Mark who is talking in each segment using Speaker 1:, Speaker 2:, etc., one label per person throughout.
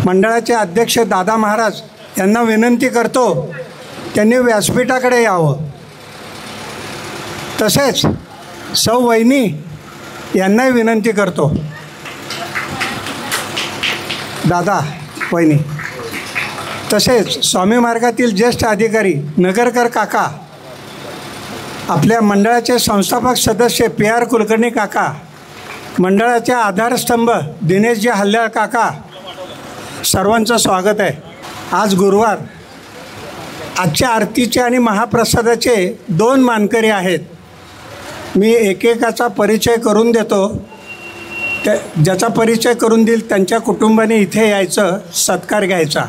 Speaker 1: मंडळाचे अध्यक्ष दादा महाराज यांना विनंती करतो त्यांनी व्यासपीठाकडे यावं. तसेच सौ वहिनी यांनाही विनंती करतो. दादा वहिनी, तसेच स्वामी मार्गातील ज्येष्ठ अधिकारी नगरकर काका, आपल्या मंडळाचे संस्थापक सदस्य PR कुलकर्णी काका, मंडळाचे आधारस्तंभ दिनेशजी हल्ल्याळ काका, सर्वांचं स्वागत आहे. आज गुरुवार. आजच्या आरतीचे आणि महाप्रसादाचे 2 मानकरी आहेत. मी एकेकाचा परिचय करून देतो. ज्याचा परिचय करून देईल त्यांच्या कुटुंबाने इथे यायचं, सत्कार घ्यायचा.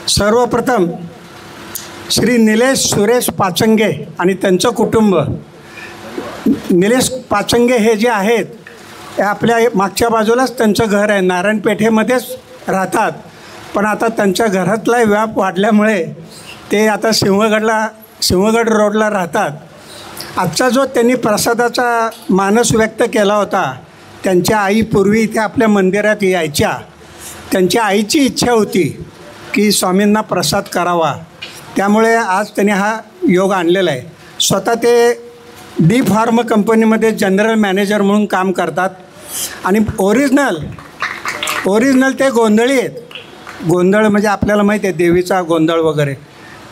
Speaker 1: सर्वप्रथम श्री निलेश सुरेश पाचंगे आणि त्यांचं कुटुंब. निलेश पाचंगे हे जे आहेत ते आपल्या मागच्या बाजूलाच त्यांचं घर आहे, नारायणपेठेमध्येच राहतात. पण आता त्यांच्या घरातला व्याप वाढल्यामुळे ते आता सिंहगड रोडला राहतात. आजचा जो त्यांनी प्रसादाचा मानस व्यक्त केला होता, त्यांच्या आई पूर्वी इथे आपल्या मंदिरात यायच्या. त्यांच्या आईची इच्छा होती की स्वामींना प्रसाद करावा, त्यामुळे आज त्यांनी हा योग आणलेला आहे. स्वतः ते डी फार्म कंपनीमध्ये जनरल मॅनेजर म्हणून काम करतात आणि ओरिजिनल ते गोंधळी आहेत. गोंधळ म्हणजे आपल्याला माहिती आहे, देवीचा गोंधळ वगैरे.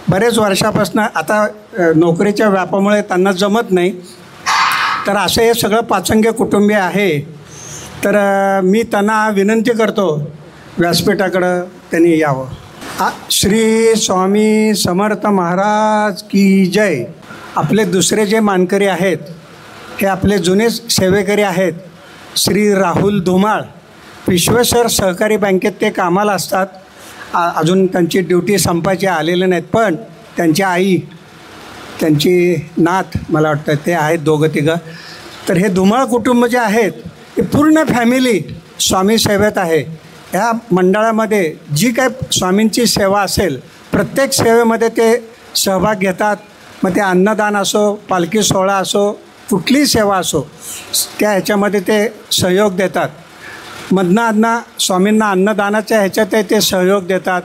Speaker 1: बरेच वर्षापासून आता नोकरीच्या व्यापामुळे त्यांना जमत नाही. तर असं हे सगळं पाचंगे कुटुंबीय आहे. तर मी त्यांना विनंती करतो व्यासपीठाकडं त्यांनी यावं. श्री स्वामी समर्थ महाराज की जय. आपले दुसरे जे मानकरी आहेत हे आपले जुने सेवेकरी आहेत. श्री राहुल धुमाळ, विश्वेश्वर सहकारी बँकेत ते कामाला असतात. अजून त्यांची ड्युटी संपायची आलेले नाहीत, पण त्यांची आई, त्यांची नात मला वाटतं ते आहेत दोघं-तिघं. तर हे धुमाळ कुटुंब जे आहेत हे पूर्ण फॅमिली स्वामी सेवेत आहे. ह्या मंडळामध्ये जी काय स्वामींची सेवा असेल प्रत्येक सेवेमध्ये ते सहभाग घेतात. मग ते अन्नदान असो, पालखी सोहळा असो, कुठलीही सेवा असो, त्या ह्याच्यामध्ये ते सहयोग देतात. मधनं स्वामींना अन्नदानाच्या ह्याच्यात ते सहयोग देतात.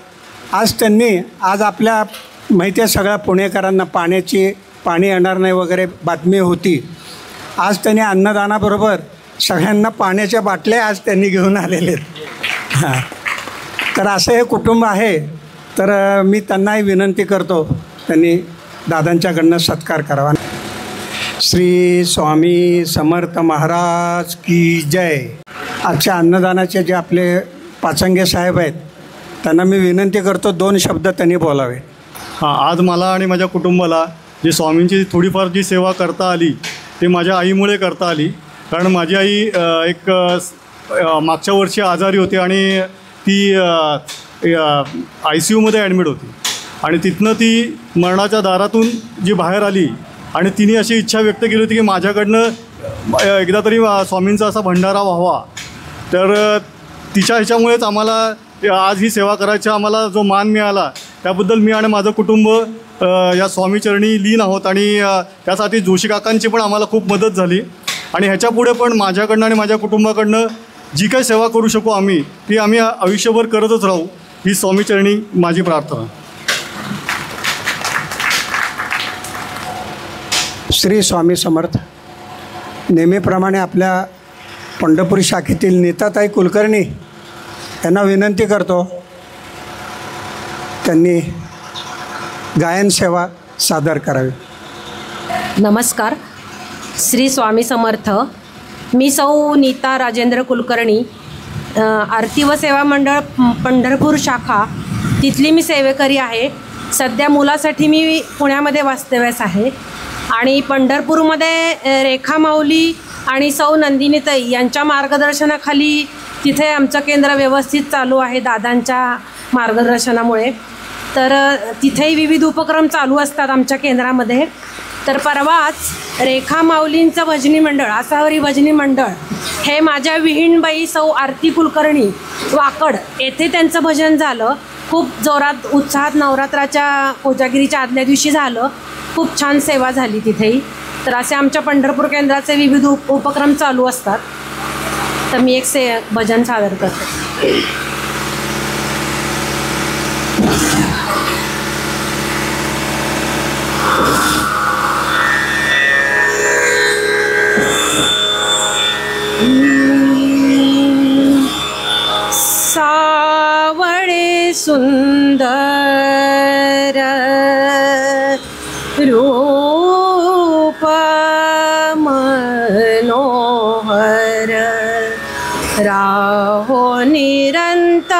Speaker 1: आज आपल्या माहिती आहे सगळ्या पुणेकरांना पाणी येणार नाही वगैरे बातमी होती. आज त्यांनी अन्नदानाबरोबर सगळ्यांना पाण्याच्या बाटल्या आज त्यांनी घेऊन आलेले आहेत. हां, तर असं हे कुटुंब आहे. तर मी त्यांनाही विनंती करतो त्यांनी दादांच्याकडनं सत्कार करावा. श्री स्वामी समर्थ महाराज की जय. आजच्या अन्नदानाचे जे आपले पाचंगे साहेब आहेत त्यांना मी विनंती करतो 2 शब्द त्यांनी बोलावे.
Speaker 2: हां, आज मला आणि माझ्या कुटुंबाला जी स्वामींची थोडीफार जी सेवा करता आली ते माझ्या आईमुळे करता आली. कारण माझी आई एक मागच्या वर्षी आजारी होती आणि ती ICUमध्ये ॲडमिट होती. आणि तिथनं ती मरणाच्या दारातून जी बाहेर आली आणि तिने अशी इच्छा व्यक्त केली होती की माझ्याकडनं एकदा तरी स्वामींचा असा भंडारा व्हावा. तर तिच्या ह्याच्यामुळेच आम्हाला आज ही सेवा करायचा आम्हाला जो मान मिळाला त्याबद्दल मी आणि माझं कुटुंब या स्वामीचरणी लीन आहोत. आणि त्यासाठी जोशी काकांची पण आम्हाला खूप मदत झाली. आणि ह्याच्यापुढे पण माझ्याकडनं आणि माझ्या कुटुंबाकडनं जी काही सेवा करू शकू आम्ही ती आम्ही आयुष्यभर करतच राहू, ही स्वामीचरणी माझी प्रार्थना.
Speaker 1: श्री स्वामी समर्थ. नेहमीप्रमाणे आपल्या पंढरपूर शाखेतील नीताताई कुलकर्णी यांना विनंती करतो त्यांनी गायन सेवा सादर करावी.
Speaker 3: नमस्कार. श्री स्वामी समर्थ. मी सौ नीता राजेंद्र कुलकर्णी, आरती व सेवा मंडळ पंढरपूर शाखा तिथली मी सेवेकरी आहे. सध्या मुलासाठी मी पुण्यामध्ये वास्तव्यास आहे. आणि पंढरपूरमध्ये रेखा माऊली आणि सौ नंदिनीताई यांच्या मार्गदर्शनाखाली तिथे आमचं केंद्र व्यवस्थित चालू आहे दादांच्या मार्गदर्शनामुळे. तर तिथेही विविध उपक्रम चालू असतात आमच्या केंद्रामध्ये. तर परवाच रेखा माऊलींचं भजनी मंडळ, आसावरी भजनी मंडळ हे माझ्या विहीणबाई सौ आरती कुलकर्णी वाकड येथे त्यांचं भजन झालं. खूप जोरात उत्साहात नवरात्राच्या कोजागिरीच्या आदल्या दिवशी झालं. खूप छान सेवा झाली तिथेही. तर असे आमच्या पंढरपूर केंद्राचे विविध उपक्रम चालू असतात. तर मी एक भजन सादर करते. सुंदर रूप मनोहर राहो निरंतर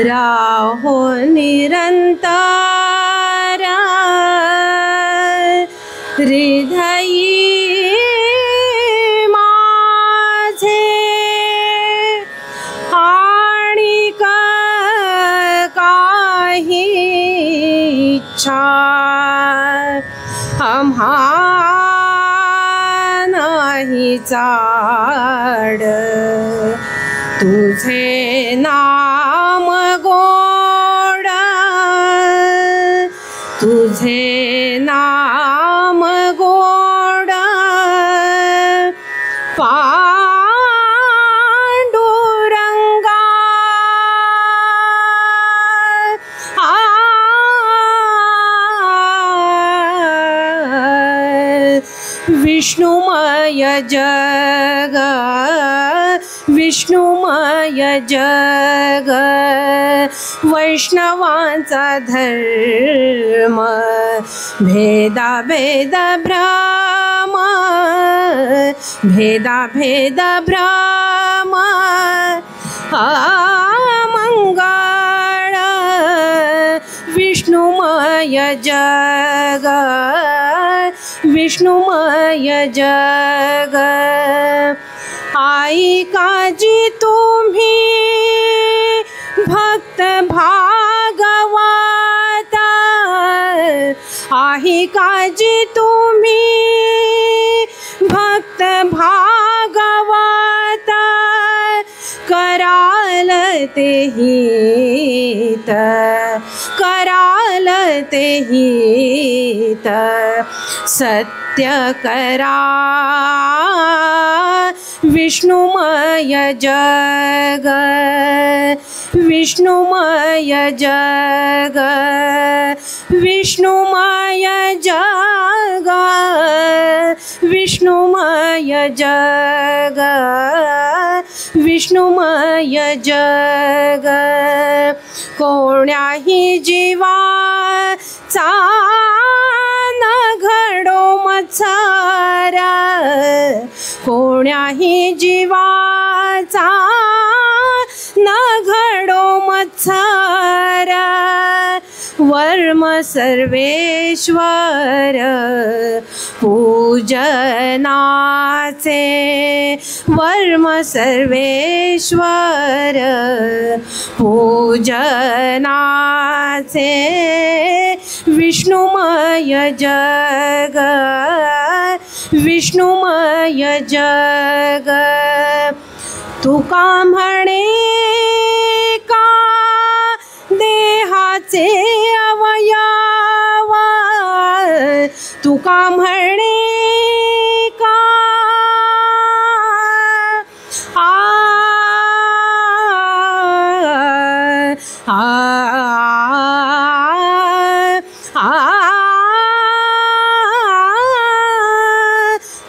Speaker 3: राहो निरंतर हृदयी माझे आणि काही इच्छा आम्हा नाही चाड तुझे नाम गोड तुझे नाम गोड पांडुरंगा विष्णुमय जग विष्णुमय जग वैष्णवांचा धर्म भेदा भेद भ्रम भेदा भेद भ्रम मंगळ विष्णुमय जग विष्णुमय जग आई काजी तुम्ही भक्त भागवत आई काजी तुम्ही भक्त भागवत कराल ते हित कराल ते हित सत्य करा विष्णुमय जग विष्णुमय जग विष्णुमय जग विष्णुमय जग विष्णुमय जग कोण्याही जीवाचा न घडो मत्सर कोण्याही जीवाचा न घडो मत्सर वर्म सर्वेश्वर पूजनाचे वर्म सर्वेश्वर पूजनाचे विष्णुमय जग विष्णुमय जग तुका म्हणे का देहाचे अवयव तुका म्हणे का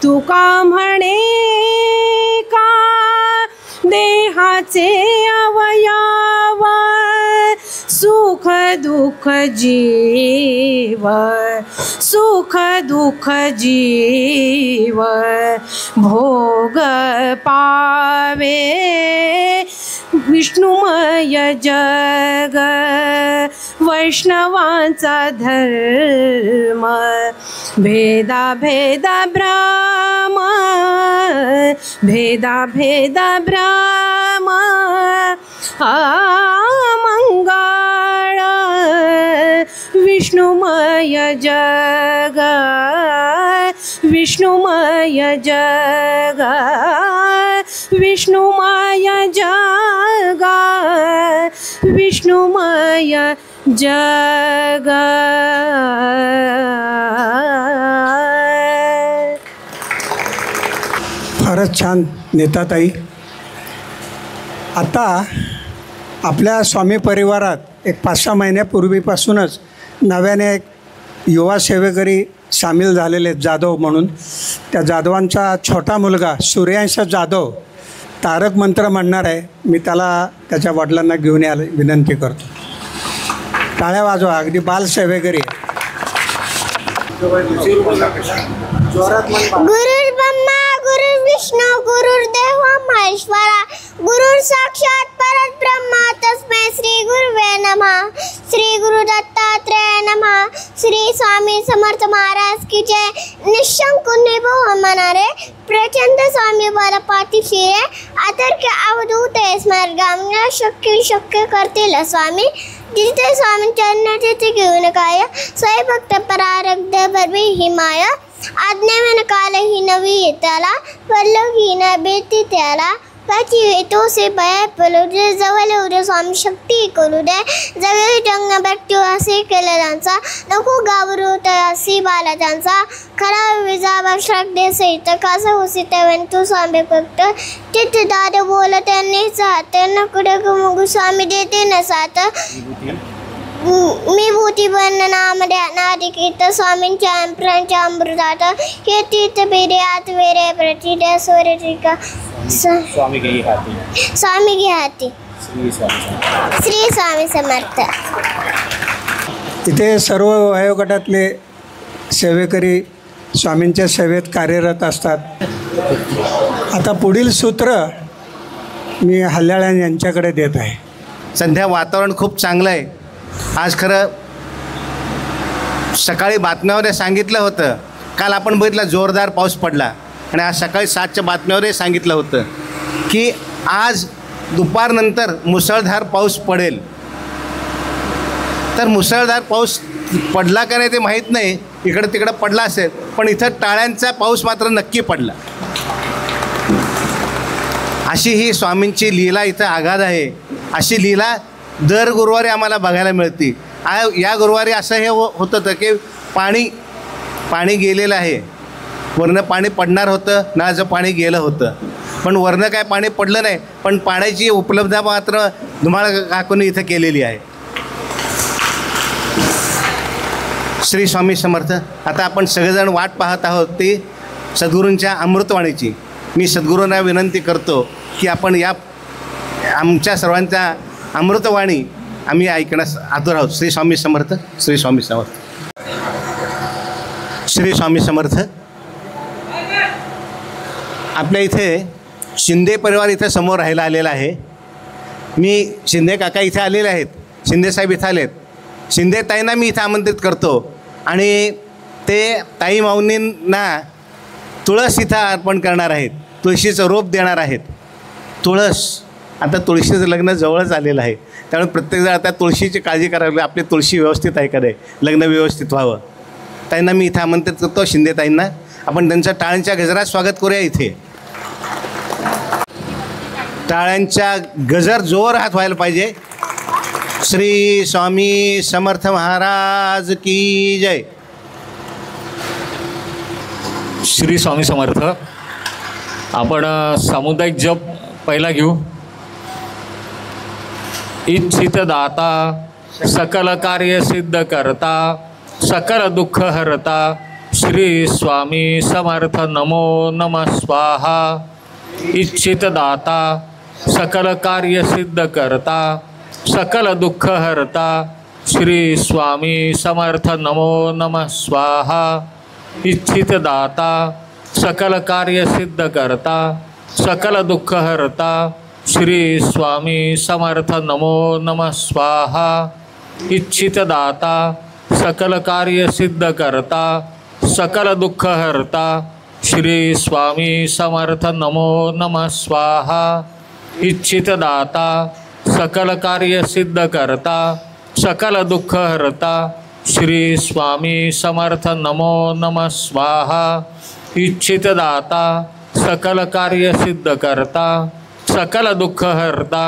Speaker 3: तुका म्हणे का देहाचे अवयव सुख दुःख जीव सुख दुःख जीव भोग पावे विष्णुमय जग वैष्णवांचा धर्म भेदा भेद भ्रम भेदा भेद भ्रम मंगळ विष्णुमय जग विष्णुमय जग विष्णुमय जग विष्णुमय जग
Speaker 1: फारच छान नेताताई. आता आपल्या स्वामी परिवारात एक 5-6 महिन्यापूर्वीपासूनच नव्याने एक युवा सेवेकरी सामील झालेले आहेत जाधव म्हणून. त्या जाधवांचा छोटा मुलगा सूर्यांश जाधव तारक मंत्र म्हणणार आहे. मी त्याला त्याच्या वडिलांना घेऊन यायला विनंती करतो. टाळ्या वाजवा, अगदी बाल सेवेकरी आहे.
Speaker 4: गुरुर्ब्रह्मा गुरुर्विष्णू गुरुर्देव महेश्वरा गुरुर साक्षात परब्रह्म तस्मै श्री गुरुवे नमः. श्री गुरु दत्तात्रेय नमः. श्री स्वामी समर्थ महाराज की जय. निशंक निभो मनारे प्रचंड स्वामी बल पाठीशी अतर्क अवधूत स्मरगाम्य शक्य करतील स्वामी. जिथे स्वामी चरण तिथे घेऊन काय स्वय भक्त परारब्ध बरवी हिमाय. आज्ञावन काल ही नवी त्याला पल्लवी न बेती त्याला. काची येतो से भय पलू दे जवळ उदे स्वामी शक्ती करू दे. जवळ जंग बट्टू असे केले त्यांचा नको गावरू तर असी बाला त्यांचा. खरा विजावा श्रद्धे सहित कासा होसी तेव्हा तू स्वामी भक्त. तिथे दाद बोल त्यांनी साथ नकडे गुमगु स्वामी देते न साथ. मी भूती नामध्ये नादिकीत स्वामींच्या प्रांच्या अमृतात हे तीर्थ बेरे आत वेरे प्रतिदे सोरेका स्वामी घे हाती. श्री स्वामी समर्थ.
Speaker 1: इथे सर्व वयोगटातले सेवेकरी स्वामींच्या सेवेत कार्यरत असतात. आता पुढील सूत्र मी हल्याळ्यान यांच्याकडे देत आहे.
Speaker 5: सध्या वातावरण खूप चांगलं आहे. आज खरं सकाळी बातम्यामध्ये सांगितलं होतं, काल आपण बघितलं जोरदार पाऊस पडला आणि आज सकाळी 7च्या बातम्यावरही सांगितलं होतं की आज दुपारनंतर मुसळधार पाऊस पडेल. तर मुसळधार पाऊस पडला का नाही ते माहीत नाही, इकडं तिकडं पडला असेल, पण इथं टाळ्यांचा पाऊस मात्र नक्की पडला. अशी ही स्वामींची लीला इथं आगाध आहे. अशी लीला दर गुरुवारी आम्हाला बघायला मिळते. या गुरुवारी असं हे होतं की पाणी गेलेलं आहे. वरनं पाणी पडणार होतं, नळाचं पाणी गेलं होतं, पण वरनं काय पाणी पडलं नाही, पण पाण्याची उपलब्धता मात्र धुमाळ काकूंनी इथं केलेली आहे. श्री स्वामी समर्थ. आता आपण सगळेजण वाट पाहत आहोत ती सद्गुरूंच्या अमृतवाणीची. मी सद्गुरूंना विनंती करतो की आपण या आमच्या सर्वांच्या अमृतवाणी आम्ही ऐकण्यास आतुर आहोत. श्री स्वामी समर्थ. श्री स्वामी समर्थ. श्री स्वामी समर्थ. आपल्या इथे शिंदे परिवार इथे समोर राहायला आलेला आहे. मी शिंदे काका इथे आलेले आहेत, शिंदेसाहेब इथं आलेत. शिंदे ताईंना मी इथं आमंत्रित करतो आणि ते ताई माऊनींना तुळस इथं अर्पण करणार आहेत, तुळशीचं रोप देणार आहेत. तुळस, आता तुळशीचं लग्न जवळच आलेलं आहे, त्यामुळे प्रत्येकजण आता तुळशीची काळजी करावी. आपली तुळशी व्यवस्थित आहे का नाही, लग्न व्यवस्थित व्हावं. ताईंना मी इथं आमंत्रित करतो, शिंदे ताईंना. आपण त्यांचं टाळ्यांच्या गजरात स्वागत करूया. इथे टाळ्यांच्या गजर जोरात व्हायला पाहिजे. श्री स्वामी समर्थ महाराज की जय.
Speaker 6: श्री स्वामी समर्थ. आपण सामुदायिक जप पहिला घेऊ. इच्छित दाता सकल कार्य सिद्ध करता सकल दुःख हरता श्री स्वामी समर्थ नमो नमः स्वाहा. इच्छित दाता सकल कार्य सिद्ध करता सकल दुःख हरता श्री स्वामी समर्थ नमो नमः स्वाहा. इच्छित दाता सकल कार्य सिद्ध करता सकल दुःख हरता श्री स्वामी समर्थ नमो नमः स्वाहा. इच्छित दाता सकल कार्य सिद्ध करता सकल दुःख हरता श्री स्वामी समर्थ नमो नमः स्वाहा. इच्छित दाता सकल कार्य सिद्ध करता सकल दुःख हरता श्री स्वामी समर्थ नमो नमः स्वाहा. इच्छित दाता सकल कार्य सिद्ध करता सकल दुःख हरता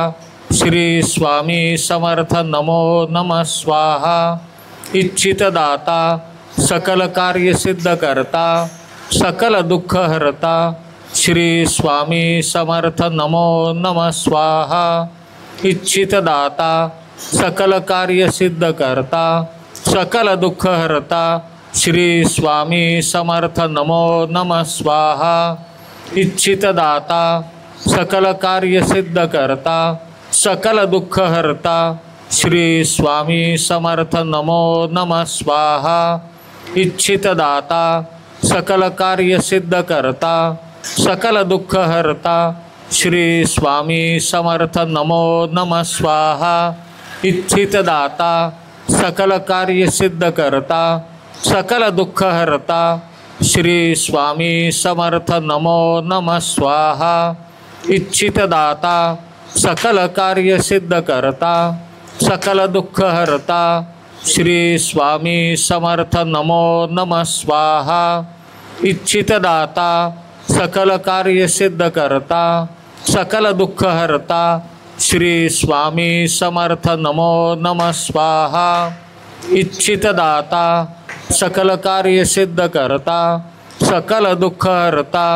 Speaker 6: श्री स्वामी समर्थ नमो नमः स्वाहा. इच्छित दाता सकल कार्य सिद्ध करता सकल दुःख हरता श्री स्वामी समर्थ नमो नमः स्वाहा. इच्छित दाता सकल कार्य सिद्ध करता सकल दुःख हरता श्री स्वामी समर्थ नमो नमः स्वाहा. इच्छित दाता सकल कार्य सिद्ध करता सकल दुःख हरता श्री स्वामी समर्थ नमो नमः स्वाहा. इच्छित दाता सकल कार्य सिद्ध करता सकल दुःख हरता श्री स्वामी समर्थ नमो नमः स्वाहा. इच्छित दाता सकल कार्य सिद्ध करता सकल दुःख हरता श्री स्वामी समर्थ नमो नमः स्वाहा. इच्छित दाता सकल कार्य सिद्ध करता सकल दुःख हरता श्री स्वामी समर्थ नमो नमः स्वाहा. इच्छित दाता सकल कार्य सिद्ध करता सकल दुःख हरता श्री स्वामी समर्थ नमो नमः स्वाहा. इच्छित दाता सकल कार्य सिद्ध करता सकल दुःख हरता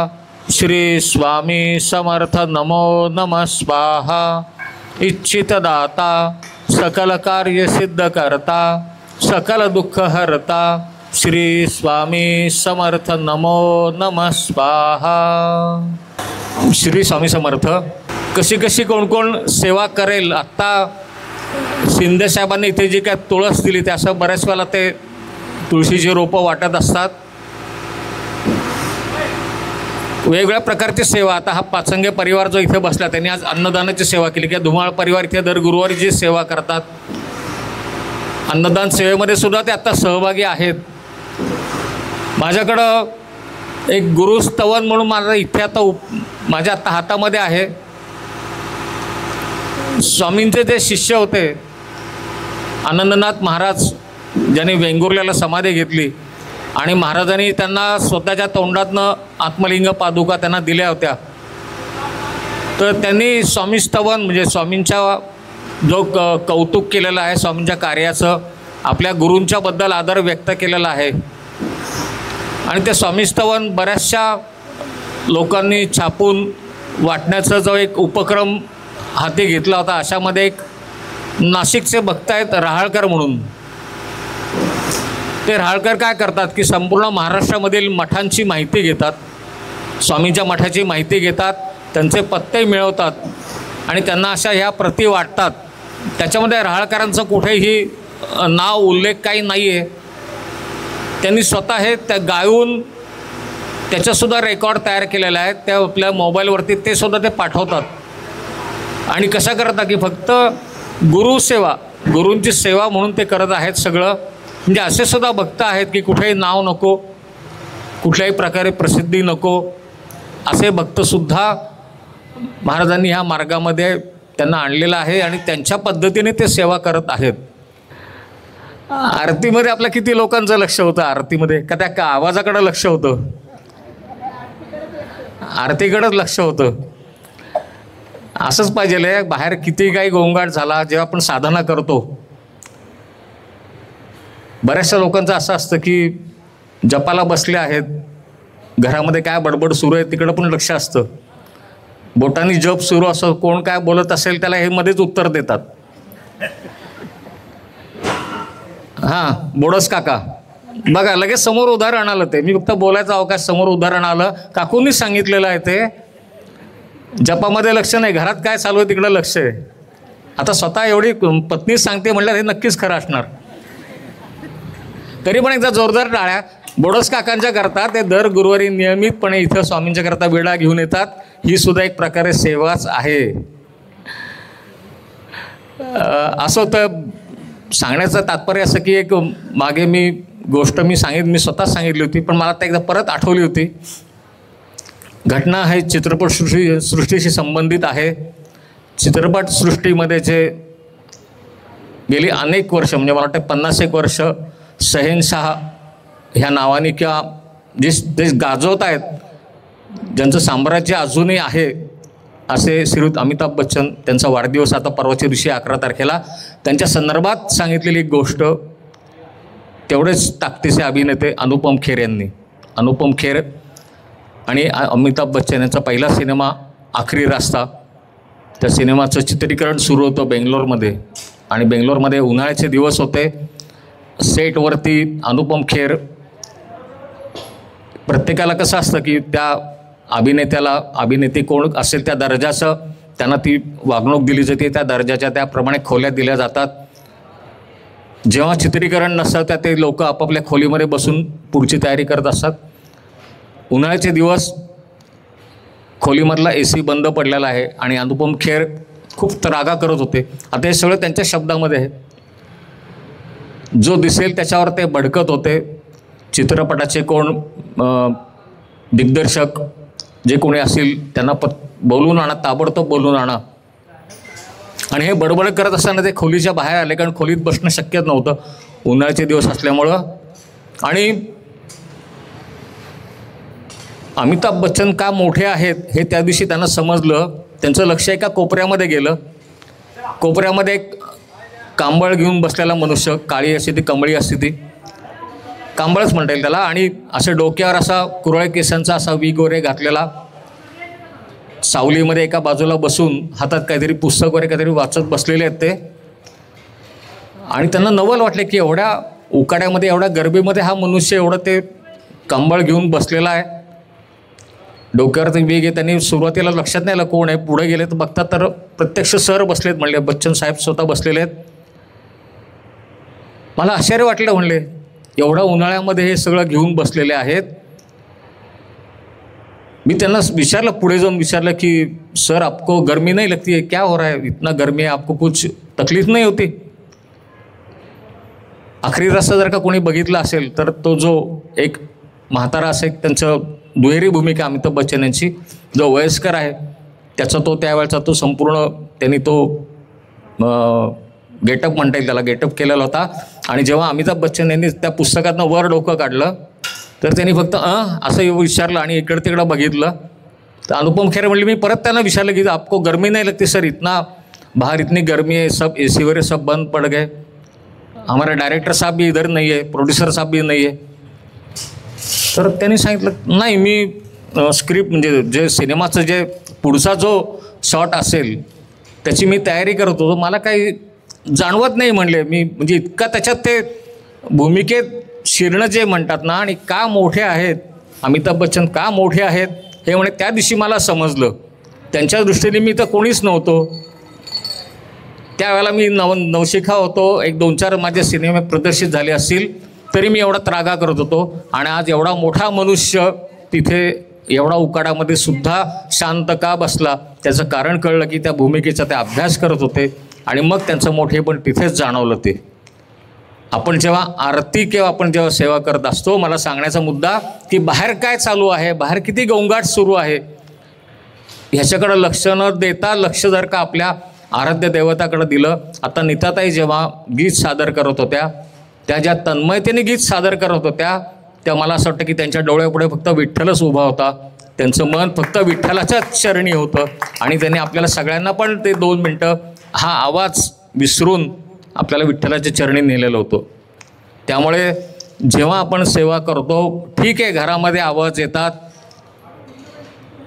Speaker 6: श्री स्वामी समर्थ नमो नमः स्वाहा. इच्छित दाता सकल कार्य सिद्ध करता सकल दुःख हरता श्री स्वामी समर्थ नमो नमः स्वाहा. श्री स्वामी समर्थ. कशी कशी कोण कोण सेवा करेल. आत्ता शिंदे साहेबांनी इथे जी काय तुळस दिली ते असं बऱ्याच वेळेला ते तुळशीची रोपं वाटत असतात. वेगवेगळ्या प्रकारची सेवा. आता हा पाचंगे परिवार जो इथे बसला त्यांनी आज अन्नदानाची सेवा केली. किंवा धुमाळ परिवार इथे दर गुरुवारी जी सेवा करतात अन्नदान सेवेमध्ये सुद्धा ते आत्ता सहभागी आहेत. माझ्याकडं एक गुरुस्तवन म्हणून माझं इथे आता माझ्या आत्ता हातामध्ये आहे. स्वामींचे जे शिष्य होते आनंदनाथ महाराज ज्यांनी वेंगुर्ल्याला समाधी घेतली आणि महाराजांनी त्यांना स्वतःच्या तोंडातनं आत्मलिंग पादुका त्यांना दिल्या होत्या. तर त्यांनी स्वामीस्तवन म्हणजे स्वामींच्या जो कौतुक केलेलं आहे स्वामींच्या कार्याचं आपल्या गुरूंच्याबद्दल आदर व्यक्त केलेला आहे. आणि ते स्वामीस्तवन बऱ्याचशा लोकांनी छापून वाटण्याचा जो एक उपक्रम हाती घेतला होता. अशामध्ये एक नाशिकचे भक्त आहेत रहाळकर म्हणून. ते रहाळकर काय करतात की संपूर्ण महाराष्ट्रामधील मठांची माहिती घेतात. स्वामींच्या मठाची माहिती घेतात. त्यांचे पत्ते मिळवतात आणि त्यांना अशा ह्या प्रती वाटतात. त्याच्यामध्ये रहाळकरांचं कुठेही नाव उल्लेख काही नाही आहे. त्यांनी स्वतः हे त्या गायून त्याच्यासुद्धा रेकॉर्ड तयार केलेला आहे. त्या आपल्या मोबाईलवरती ते सुद्धा ते पाठवतात. आणि कसं करतात की फक्त गुरुसेवा गुरूंची सेवा म्हणून ते करत आहेत सगळं. म्हणजे असे सुद्धा भक्त आहेत की कुठेही नाव नको कुठल्याही प्रकारे प्रसिद्धी नको असे भक्तसुद्धा महाराजांनी ह्या मार्गामध्ये त्यांना आणलेलं आहे आणि त्यांच्या पद्धतीने ते सेवा करत आहेत. आरतीमध्ये आपल्या किती लोकांचं लक्ष होतं. आरतीमध्ये का त्या आवाजाकडं लक्ष होतं. आरतीकडंच लक्ष होतं. असंच पाहिजे. बाहेर किती काही गोंगाट झाला जेव्हा आपण साधना करतो बऱ्याचशा लोकांचं असं असतं की जपाला बसले आहेत घरामध्ये काय बडबड सुरू आहे तिकडं पण लक्ष असतं. बोटांनी जप सुरू असं कोण काय बोलत असेल त्याला हे मध्येच उत्तर देतात. हां बोडस काका बघा लगेच समोर उदाहरण आलं. ते मी फक्त बोलायचा अवकाश समोर उदाहरण आलं. काकूंनीच सांगितलेलं आहे ते. जपामध्ये लक्ष नाही घरात काय चालू आहे तिकडं लक्ष आहे. आता स्वतः एवढी पत्नीच सांगते म्हटलं हे नक्कीच खरं असणार. तरी पण एकदा जोरदार टाळ्या. बोडस काकांच्या करता ते दर गुरुवारी नियमितपणे इथं स्वामींच्या करता विडा घेऊन येतात. ही सुद्धा एक प्रकारे सेवाच आहे. असं तर सांगण्याचं तात्पर्य असं की एक मागे मी गोष्ट मी स्वतःच सांगितली होती पण मला आता एकदा परत आठवली होती. घटना हे चित्रपटसृष्टीशी संबंधित आहे. चित्रपटसृष्टीमध्ये जे गेली अनेक वर्ष म्हणजे मला वाटतं 50-एक वर्ष शहेनशाह ह्या नावाने किंवा जे गाजवत आहेत ज्यांचं साम्राज्य अजूनही आहे असे श्रीयुत अमिताभ बच्चन त्यांचा वाढदिवस आता परवाच्या दिवशी 11 तारखेला त्यांच्या संदर्भात सांगितलेली एक गोष्ट तेवढेच ताकदीचे अभिनेते अनुपम खेर यांनी. अनुपम खेर आणि अमिताभ बच्चन यांचा पहिला सिनेमा आखरी रास्ता त्या सिनेमाचं चित्रीकरण सुरू होतं बेंगलोरमध्ये आणि बेंगलोरमध्ये उन्हाळ्याचे दिवस होते. सेटवरती अनुपम खेर प्रत्येकाला कसं असतं की त्या अभिनेती कोण असेल त्या दर्जाचं त्यांना ती वागणूक दिली जाते, त्या दर्जाच्या त्याप्रमाणे खोल्या दिल्या जातात. जेव्हा चित्रीकरण नसतं त्या ते लोक आपापल्या खोलीमध्ये बसून पुढची तयारी करत असतात. उन्हाळ्याचे दिवस खोलीमधला AC बंद पडलेला आहे आणि अनुपम खेर खूप त्रागा करत होते. आता हे सगळं त्यांच्या शब्दामध्ये आहे. जो दिसेल त्याच्यावर ते भडकत होते. चित्रपटाचे कोण दिग्दर्शक जे कोणी असतील त्यांना बोलून आणा, ताबडतोब बोलून आणा. आणि हे बडबड करत असताना ते खोलीच्या बाहेर आले, कारण खोलीत बसणं शक्यच नव्हतं उन्हाळ्याचे दिवस असल्यामुळं. आणि अमिताभ बच्चन का मोठे आहेत हे त्या दिवशी त्यांना समजलं. त्यांचं लक्ष एका कोपऱ्यामध्ये गेलं. कोपऱ्यामध्ये एक कांबळ घेऊन बसलेला मनुष्य, काळी अशी ती कमळी असते, ती कांबळच म्हणता येईल त्याला, आणि असं डोक्यावर असा कुरळे केसांचा असा विग वगैरे घातलेला, सावलीमध्ये एका बाजूला बसून हातात काहीतरी पुस्तक वगैरे काहीतरी वाचत बसलेले आहेत ते. आणि त्यांना नवल वाटले की एवढ्या उकाड्यामध्ये, एवढ्या गरबीमध्ये हा मनुष्य एवढं ते कंबळ घेऊन बसलेला आहे, डोक्यावर ते वेग आहे. त्यांनी सुरुवातीला लक्षात नाही आलं कोण आहे. पुढे गेले तर बघतात तर प्रत्यक्ष सर बसलेत. म्हणले बच्चन साहेब स्वतः बसलेले आहेत. मला आश्चर्य वाटलं, म्हणले एवढ्या उन्हाळ्यामध्ये हे सगळं घेऊन बसलेले आहेत. मी त्यांना विचारलं, पुढे जाऊन विचारलं की सर आपको गर्मी नहीं लगती है, क्या हो रहा है, इतना गर्मी है, आपको कुछ तकलीफ नहीं होती. आखरी रस्ता जर का कोणी बघितला असेल तर तो जो एक म्हातारा असेल, त्यांचं दुहेरी भूमिका अमिताभ बच्चन यांची, जो वयस्कर आहे त्याचा तो त्यावेळेचा तो संपूर्ण त्यांनी तो गेटअप म्हणता येईल त्याला, गेटअप केलेला होता. आणि जेव्हा अमिताभ बच्चन यांनी त्या पुस्तकातनं वर डोकं काढलं तर त्यांनी फक्त असं विचारलं आणि इकडं तिकडं बघितलं. तर अनुपम खेर म्हणले, मी परत त्यांना विचारलं की आपको गर्मी नहीं लगती सर, इतना बाहर इतनी गर्मी है, सब AC वगैरह सब बंद पड़ गए, हमारा डायरेक्टर साहब भी इधर नहीं है, प्रोड्यूसर साहब भी नहीं है. तर त्यांनी सांगितलं नाही, मी स्क्रिप्ट म्हणजे जे सिनेमाचं जे पुढचा जो शॉट असेल त्याची मी तयारी करत होतो, मला काही जाणवत नाही म्हणले. मी म्हणजे इतका त्याच्यात ते भूमिकेत शिरणं जे म्हणतात ना, आणि का मोठे आहेत अमिताभ बच्चन, का मोठे आहेत हे म्हणे त्या दिवशी मला समजलं. त्यांच्या दृष्टीने मी तर कोणीच नव्हतो. त्यावेळेला मी नवशिखा होतो, एक 2-4 माझे सिनेमे प्रदर्शित झाले असतील, तरी मी एवढा त्रागा करत होतो. आणि आज एवढा मोठा मनुष्य तिथे एवढा उकाडामध्ये सुद्धा शांत का बसला, त्याचं कारण कळलं की त्या भूमिकेचा ते अभ्यास करत होते. आणि मग त्यांचं मोठेपण तिथेच जाणवलं. ते आपण जेव्हा आरती किंवा आपण जेव्हा सेवा करत असतो, मला सांगण्याचा मुद्दा की बाहेर काय चालू आहे, बाहेर किती गोंगाट सुरू आहे, ह्याच्याकडं लक्ष न देता लक्ष जर का आपल्या आराध्य देवताकडे दिलं. आता नीताताई जेव्हा गीत सादर करत होत्या, त्या ज्या तन्मयतेने गीत सादर करत होत्या, त्या मला असं वाटतं की त्यांच्या डोळ्यापुढे फक्त विठ्ठलच उभा होता. त्यांचं मन फक्त विठ्ठलाच्याच चरणी होतं. आणि त्यांनी आपल्याला सगळ्यांना पण ते 2 मिनटं हा आवाज विसरून आपल्याला विठ्ठलाच्या चरणी नेलेलं होतं. त्यामुळे जेव्हा आपण सेवा करतो, ठीक आहे घरामध्ये आवाज येतात,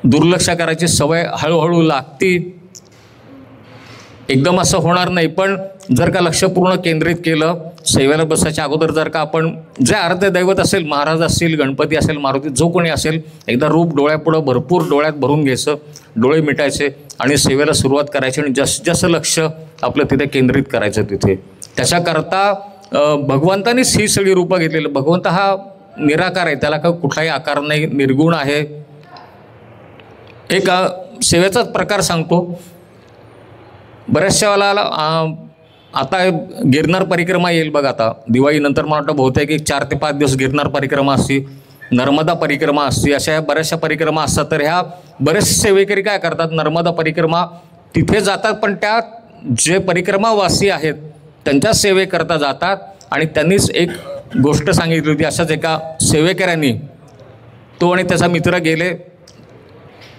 Speaker 6: दुर्लक्ष करायची सवय हळूहळू लागती, एकदम असं होणार नाही. पण जर का लक्ष पूर्ण केंद्रित केलं, सेवेला बसायच्या अगोदर जर का आपण जे आराध्य दैवत असेल, महाराज असतील, गणपती असेल, मारुती, जो कोणी असेल, एकदा रूप डोळ्यापुढं भरपूर डोळ्यात भरून घ्यायचं, डोळे मिटायचे आणि सेवेला सुरुवात करायची. आणि जास्तीत जास्त लक्ष आपलं तिथे केंद्रित करायचं तिथे. त्याच्याकरता भगवंतानीच ही सगळी रूपं घेतलेली. भगवंत हा निराकार आहे, त्याला काही कुठलाही आकार नाही, निर्गुण आहे. एक सेवेचाच प्रकार सांगतो. बऱ्याचशा वेळेला आता गिरनार परिक्रमा येईल बघा, आता दिवाळीनंतर मला वाटतं बहुतेक 4 ते 5 दिवस गिरनार परिक्रमा असते, नर्मदा परिक्रमा असते, अशा बऱ्याचशा परिक्रमा असतात. तर ह्या बरेचसे सेवेकरी काय करतात, नर्मदा परिक्रमा तिथे जातात, पण त्या जे परिक्रमावासी आहेत त्यांच्या सेवेकरता जातात. आणि त्यांनीच एक गोष्ट सांगितली होती, अशाच एका सेवेकऱ्यांनी, तो आणि त्याचा मित्र गेले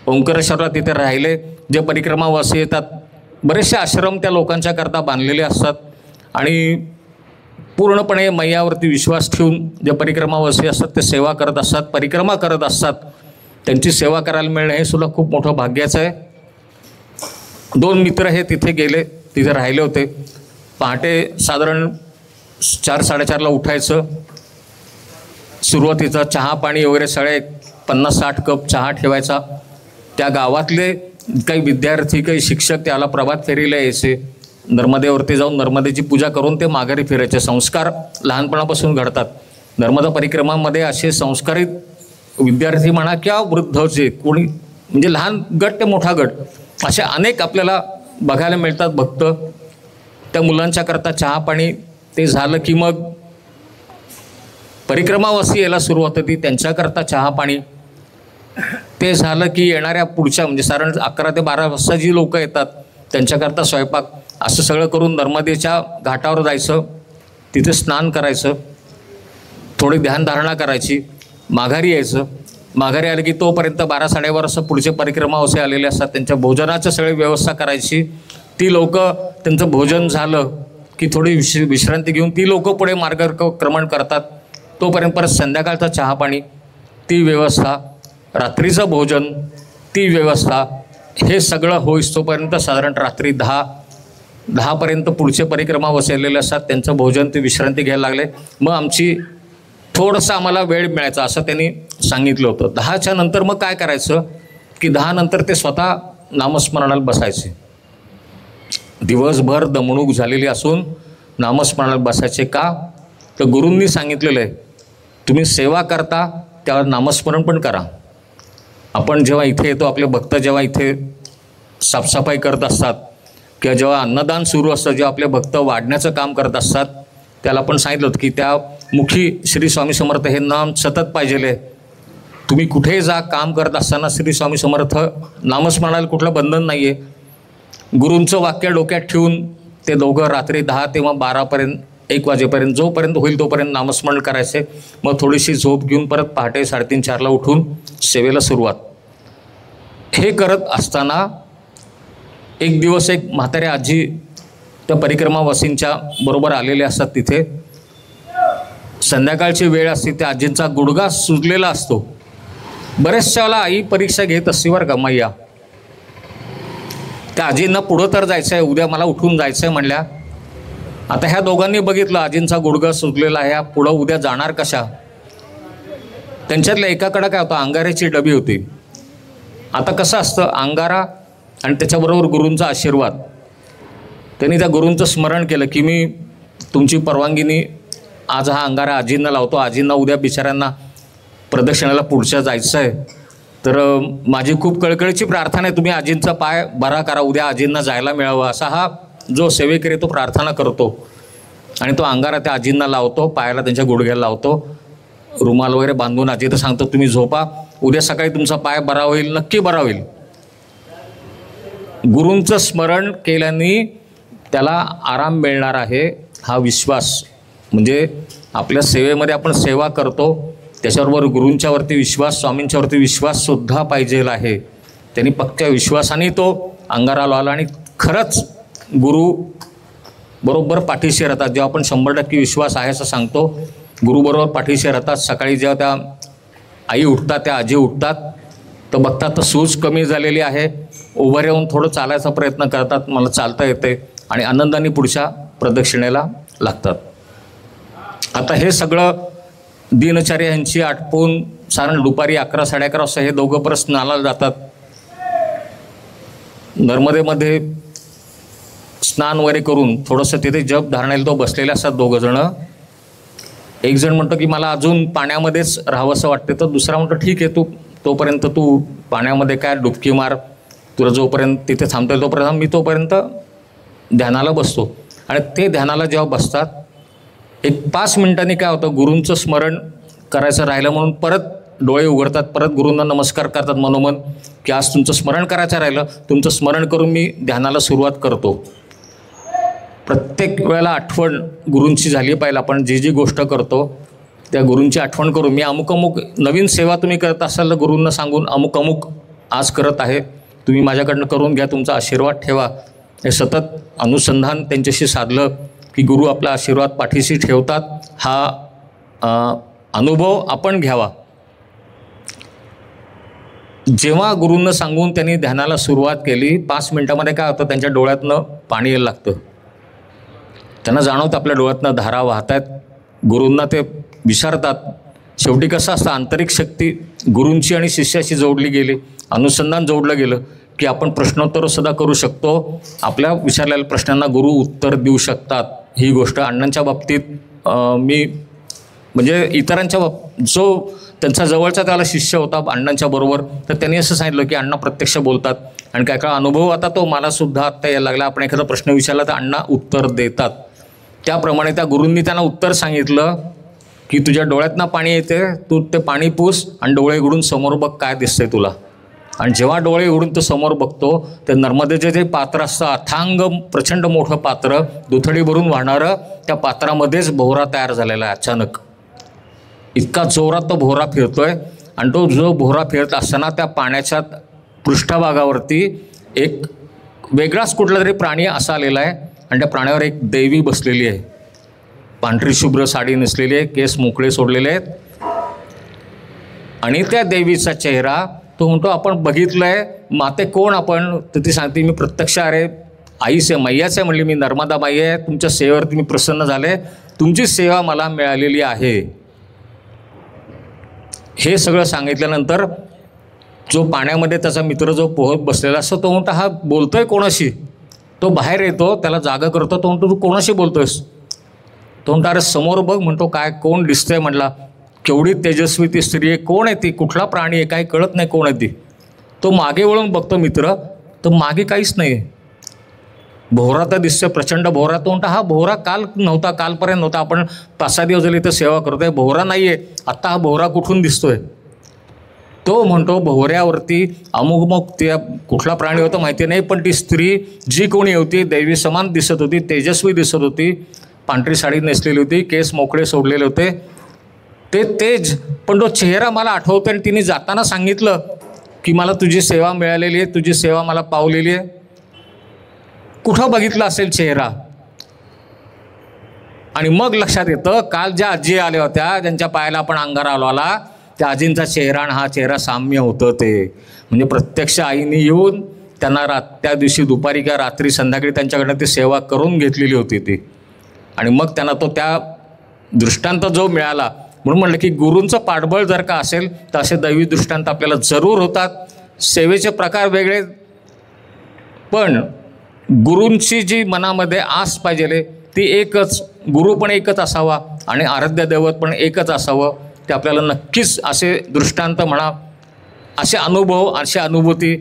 Speaker 6: ओंकारेश्वरला, तिथे राहिले. जे परिक्रमावासी येतात, बरेचसे आश्रम त्या लोकांच्या करता बांधलेले असतात आणि पूर्णपणे मैयावरती विश्वास ठेवून जे परिक्रमावासी असतात ते सेवा करत असतात, परिक्रमा करत असतात. त्यांची सेवा करायला मिळणं हे सुद्धा खूप मोठं भाग्याचं आहे. 2 मित्र हे तिथे गेले, तिथे राहिले होते. पहाटे साधारण 4-4:30ला उठायचं. सुरुवातीचं चहा पाणी वगैरे सगळे 50-60 कप चहा ठेवायचा. त्या गावातले काही विद्यार्थी काही शिक्षक त्याला प्रभात फेरीला यायचे. नर्मदेवरती जाऊन नर्मदेची पूजा करून ते माघारी फिरायचे. संस्कार लहानपणापासून घडतात. नर्मदा परिक्रमामध्ये असे संस्कारित विद्यार्थी म्हणा किंवा वृद्ध जे कोणी म्हणजे लहान गट ते मोठा गट असे अनेक आपल्याला बघायला मिळतात भक्त. त्या मुलांच्या करता चहा पाणी ते झालं की मग परिक्रमावासी यायला सुरुवात होती. त्यांच्याकरता चहा पाणी ते झालं की येणाऱ्या पुढच्या म्हणजे साधारण 11 ते 12 वाजता जी लोकं येतात त्यांच्याकरता स्वयंपाक असं सगळं करून नर्मदेच्या घाटावर जायचं. तिथे स्नान करायचं. थोडी ध्यानधारणा करायची. माघारी यायचं. माघारी आलं की तोपर्यंत 12-12:30 वाजता पुढचे परिक्रमावासी आलेले असतात. त्यांच्या भोजनाचं सगळी व्यवस्था करायची. ती लोकं त्यांचं भोजन झालं की थोडी विश्रांती घेऊन ती लोकं पुढे मार्गक्रमण करतात. तोपर्यंत परत संध्याकाळचा चहा पाणी ती व्यवस्था, रात्रीचं भोजन ती व्यवस्था, हे सगळं होईस्तोपर्यंत साधारण रात्री 10पर्यंत पुढचे परिक्रमा वसलेले असतात. त्यांचं भोजन ते विश्रांती घ्यायला लागले. मग आमची थोडंसं आम्हाला वेळ मिळायचा असं त्यांनी सांगितलं होतं. 10च्या नंतर मग काय करायचं की 10 नंतर ते स्वतः नामस्मरणाला बसायचे. दिवसभर दमणूक झालेली असून नामस्मरणाला बसायचे. का तर गुरूंनी सांगितलेलं आहे तुम्ही सेवा करता त्यावर नामस्मरण पण करा. आपण जेव्हा इथे येतो आपले भक्त जेव्हा इथे साफसफाई करत असतात किंवा जेव्हा अन्नदान सुरू असतं जेव्हा आपले भक्त वाढण्याचं काम करत असतात त्याला आपण सांगितलं होतं की त्या मुखी श्री स्वामी समर्थ हे नाम सतत पाहिजेले. तुम्ही कुठेही जा काम करत असताना श्री स्वामी समर्थ नामस्मरणाला कुठलं बंधन नाही आहे. गुरूंचं वाक्य डोक्यात ठेवून ते दोघं रात्री 10 ते 12पर्यंत 1 वाजेपर्यंत जोपर्यंत होईल तोपर्यंत नामस्मरण करायचे. मग थोडीशी झोप घेऊन परत पहाटे 3:30-4ला उठून सेवेला सुरुवात. हे करत असताना एक दिवस एक म्हातारे आजी त्या परिक्रमावासींच्या बरोबर आलेले असतात. तिथे संध्याकाळची वेळ असते. त्या आजींचा गुडघा सुजलेला असतो. बऱ्याचशा वेळेला आई परीक्षा घेत असते बरं का मैया. त्या आजींना पुढं तर जायचं आहे, उद्या मला उठून जायचं आहे म्हणल्या. आता ह्या दोघांनी बघितलं आजींचा गुडघा सुजलेला आहे, पुढं उद्या जाणार कशा. त्यांच्यातल्या एकाकडं काय होतं अंगाऱ्याची डबी होती. आता कसं असतं अंगारा आणि त्याच्याबरोबर गुरूंचा आशीर्वाद. त्यांनी त्या गुरूंचं स्मरण केलं की मी तुमची परवानगीने आज हा अंगारा आजींना लावतो. आजींना उद्या बिचाऱ्यांना प्रदक्षिणाला पुढच्या जायचं आहे. तर माझी खूप कळकळीची प्रार्थना आहे तुम्ही आजींचा पाय बरा करा, उद्या आजींना जायला मिळावं. असा हा जो सेवेकरी तो प्रार्थना करतो आणि तो अंगारा त्या आजींना लावतो. पायाला त्यांच्या गुडघ्याला लावतो. रुमाल वगैरे बांधून आजी तर सांगतो तुम्ही झोपा, उद्या सकाळी तुमचा पाय बरा होईल, नक्की बरा होईल. गुरूंचं स्मरण केल्याने त्याला आराम मिळणार आहे हा विश्वास. म्हणजे आपल्या सेवेमध्ये आपण सेवा करतो त्याच्याबरोबर गुरूंच्यावरती विश्वास, स्वामींच्यावरती विश्वाससुद्धा पाहिजेल आहे. त्यांनी पक्क्या विश्वासाने तो अंगारा लावला आणि खरंच गुरु बरोबर पाठीशी राहतात. जेव्हा आपण 100% विश्वास आहे असं सांगतो गुरुबरोबर पाठीशी राहतात. सकाळी जेव्हा त्या आई उठतात त्या आजी उठतात तर बघतात तर सूज कमी झालेली आहे. उभं राहून थोडं चालायचा प्रयत्न करतात, मला चालता येते आणि आनंदाने पुढच्या प्रदक्षिणेला लागतात. आता हे सगळं दिनचर्या यांची आटपून साधारण दुपारी 11-11:30 वाजता हे दोघं परत स्नानाला जातात. नर्मदेमध्ये स्नान वगैरे करून थोडंसं तिथे जप धारणाला तो बसलेले असतात दोघंजणं. एक जण म्हणतो की मला अजून पाण्यामध्येच राहावंसं वाटते, तर दुसरा म्हणतो ठीक आहे तोपर्यंत तू पाण्यामध्ये काय डुबकी मार, तुला जोपर्यंत तिथे थांबता येईल तोपर्यंत मी तोपर्यंत ध्यानाला बसतो. आणि ते ध्यानाला जेव्हा बसतात एक 5 मिनिटांनी काय होतं गुरूंचं स्मरण करायचं राहिलं म्हणून परत डोळे उघडतात, परत गुरूंना नमस्कार करतात मनोमन की आज तुमचं स्मरण करायचं राहिलं, तुमचं स्मरण करून मी ध्यानाला सुरुवात करतो. प्रत्येक वेळेला आठवण गुरूंची झाली पाहिजे. आपण जी गोष्ट करतो त्या गुरूंची आठवण करून मी अमुक नवीन सेवा तुम्ही करत असाल तर गुरूंना सांगून अमुक आज करत आहे, तुम्ही माझ्याकडनं करून घ्या, तुमचा आशीर्वाद ठेवा. हे सतत अनुसंधान त्यांच्याशी साधलं की गुरु आपला आशीर्वाद पाठीशी ठेवतात. हा अनुभव आपण घ्यावा. जेव्हा गुरूंना सांगून त्यांनी ध्यानाला सुरुवात केली 5 मिनिटामध्ये काय होतं त्यांच्या डोळ्यातनं पाणी यायला लागतं. त्यांना जाणवतं आपल्या डोळ्यातनं धारा वाहत आहेत. गुरूंना ते विचारतात शेवटी कसं असतं, आंतरिक शक्ती गुरूंची आणि शिष्याशी जोडली गेली, अनुसंधान जोडलं गेलं की आपण प्रश्नोत्तरसुद्धा करू शकतो. आपल्या विचारलेल्या प्रश्नांना गुरु उत्तर देऊ शकतात. ही गोष्ट अण्णांच्या बाबतीत मी म्हणजे इतरांच्या जो त्यांचा जवळचा त्याला शिष्य होता अण्णांच्या बरोबर, तर त्यांनी असं सांगितलं की अण्णा प्रत्यक्ष बोलतात आणि काय काय अनुभव आता तो मलासुद्धा आत्ता यायला लागला. आपण एखादा प्रश्न विचारला तर अण्णा उत्तर देतात. त्याप्रमाणे त्या गुरूंनी त्यांना उत्तर सांगितलं की तुझ्या डोळ्यातनं पाणी येते, तू ते पाणी पूस आणि डोळे उघडून समोर बघ काय दिसतंय तुला. आणि जेव्हा डोळे उघडून तो समोर बघतो ते नर्मदेचे जे पात्र असतं, अथांग प्रचंड मोठं पात्र, दुथडी भरून वाहणारं, त्या पात्रामध्येच भोवरा तयार झालेला आहे. अचानक इतका जोरात तो भोवरा फिरतोय आणि तो जो भोवरा फिरत असताना त्या पाण्याच्या पृष्ठभागावरती एक वेगळाच कुठला तरी प्राणी असा आलेला आहे आणि त्या प्राण्यावर एक देवी बसलेली आहे. पांढरी शुभ्र साडी नेसलेली आहे, केस मोकळे सोडलेले आहेत आणि त्या देवीचा चेहरा तो म्हणतो आपण बघितलं आहे. माते कोण आपण? तर ती सांगते मी प्रत्यक्ष अरे आईच आहे, मैयाच आहे. म्हणली मी नर्मदा माई आहे, तुमच्या सेवेवरती मी प्रसन्न झाले, तुमची सेवा मला मिळालेली आहे. हे सगळं सांगितल्यानंतर जो पाण्यामध्ये त्याचा मित्र जो पोहत बसलेला असतो तो म्हणतो हा बोलतोय कोणाशी? तो बाहेर येतो, त्याला जागा करतो. तो म्हणतो तू कोणाशी बोलतोयस? तो म्हणतो अरे समोर बघ. म्हणतो काय कोण दिसतंय? म्हटला केवढी तेजस्वी ती स्त्री आहे, कोण आहे ती, कुठला प्राणी आहे, काही कळत नाही कोण आहे ती. तो मागे वळून बघतो मित्र, तर मागे काहीच नाही. भोवरा तर दिसतोय, प्रचंड भोवरा. तो म्हणतो हा भोवरा काल नव्हता, कालपर्यंत नव्हता, आपण 5-6 दिवस झाले इथं सेवा करतोय, भोवरा नाही आहे, आत्ता हा भोवरा कुठून दिसतोय? तो म्हणतो भोवऱ्यावरती अमुक त्या कुठला प्राणी होता माहिती नाही, पण ती स्त्री जी कोणी होती दैवी समान दिसत होती, तेजस्वी दिसत होती, पांढरी साडी नेसलेली होती, केस मोकळे सोडलेले होते, ते तेज. पण तो चेहरा मला आठवतो आणि तिने जाताना सांगितलं की मला तुझी सेवा मिळालेली आहे, तुझी सेवा मला पावलेली आहे. कुठं बघितलं असेल चेहरा? आणि मग लक्षात येतं काल ज्या आजी आल्या होत्या ज्यांच्या पायाला आपण अंगारा आला, त्या आजींचा चेहरा आणि हा चेहरा साम्य होतं. ते म्हणजे प्रत्यक्ष आईने येऊन त्यांना त्या दिवशी दुपारी किंवा रात्री संध्याकाळी त्यांच्याकडनं ती सेवा करून घेतलेली होती ती. आणि मग त्यांना तो त्या दृष्टांत जो मिळाला, म्हणून म्हणलं की गुरूंचं पाठबळ जर का असेल तर असे दैवी दृष्टांत आपल्याला जरूर होतात. सेवेचे प्रकार वेगळे, पण गुरूंची जी मनामध्ये आस पाहिजे ती एकच, गुरु पण एकच असावा आणि आराध्य दैवत पण एकच असावं. ते आपल्याला नक्कीच असे दृष्टांत म्हणा, असे अनुभव, अशी अनुभूती,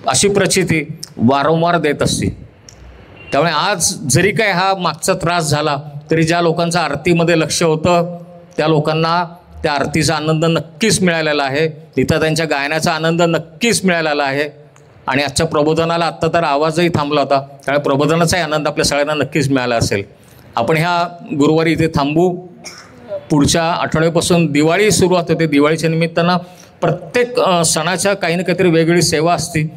Speaker 6: अशी प्रचिती वारंवार देत असते. त्यामुळे आज जरी काय हा मागचा त्रास झाला तरी ज्या लोकांचं आरतीमध्ये लक्ष होतं त्या लोकांना त्या आरतीचा आनंद नक्कीच मिळालेला आहे, तिथं त्यांच्या गायनाचा आनंद नक्कीच मिळालेला आहे. आणि आजच्या प्रबोधनाला आत्ता तर आवाजही थांबला होता, त्यामुळे प्रबोधनाचाही आनंद आपल्या सगळ्यांना नक्कीच मिळाला असेल. आपण ह्या गुरुवारी इथे थांबू. पुढच्या आठवड्यापासून दिवाळी सुरुवात होते. दिवाळीच्या निमित्तानं प्रत्येक सणाच्या काही ना काहीतरी वेगळी सेवा असते.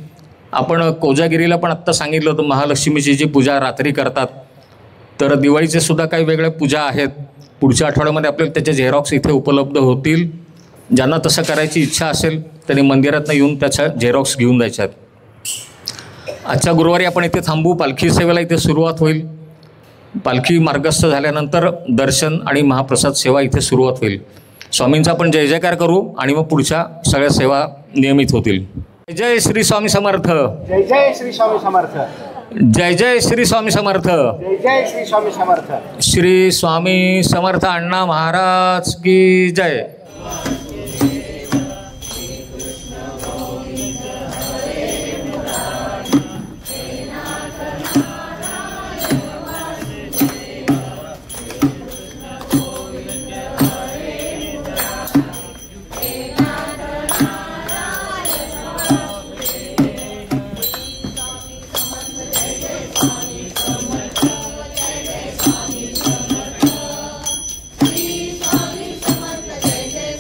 Speaker 6: आपण कोजागिरीला पण आत्ता सांगितलं होतं महालक्ष्मीची जी पूजा रात्री करतात, तर दिवाळीचे सुद्धा काही वेगळ्या पूजा आहेत. पुढच्या आठवड्यामध्ये आपल्याला त्याचे झेरॉक्स इथे उपलब्ध होतील. ज्यांना तसं करायची इच्छा असेल त्यांनी मंदिरातनं येऊन त्याच्या झेरॉक्स घेऊन जायच्यात. आजच्या गुरुवारी आपण इथे थांबू. पालखी सेवेला इथे सुरुवात होईल. पालखी मार्गस्थ झाल्यानंतर दर्शन आणि महाप्रसाद सेवा इथे सुरुवात होईल. स्वामींचा आपण जय जयकार करू आणि मग पुढच्या सगळ्या सेवा नियमित होतील. जय श्री स्वामी समर्थ.
Speaker 7: जय जय श्री स्वामी समर्थ.
Speaker 6: जय जय श्री स्वामी समर्थ.
Speaker 7: जय जय श्री स्वामी समर्थ.
Speaker 6: श्री स्वामी समर्थ अण्णा महाराज की जय.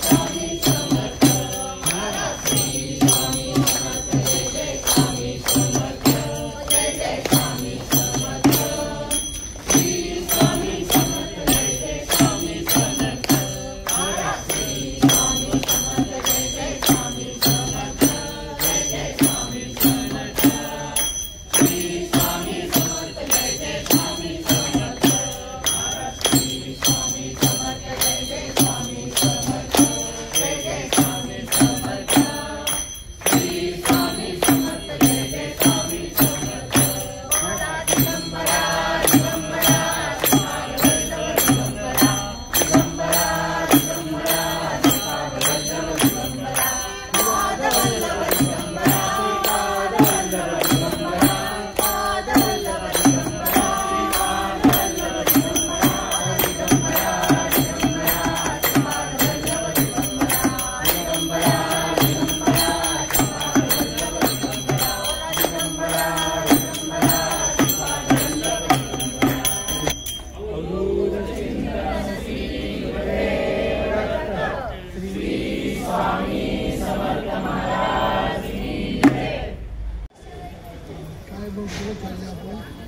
Speaker 4: स्वामी
Speaker 8: काय बघ चालले आपण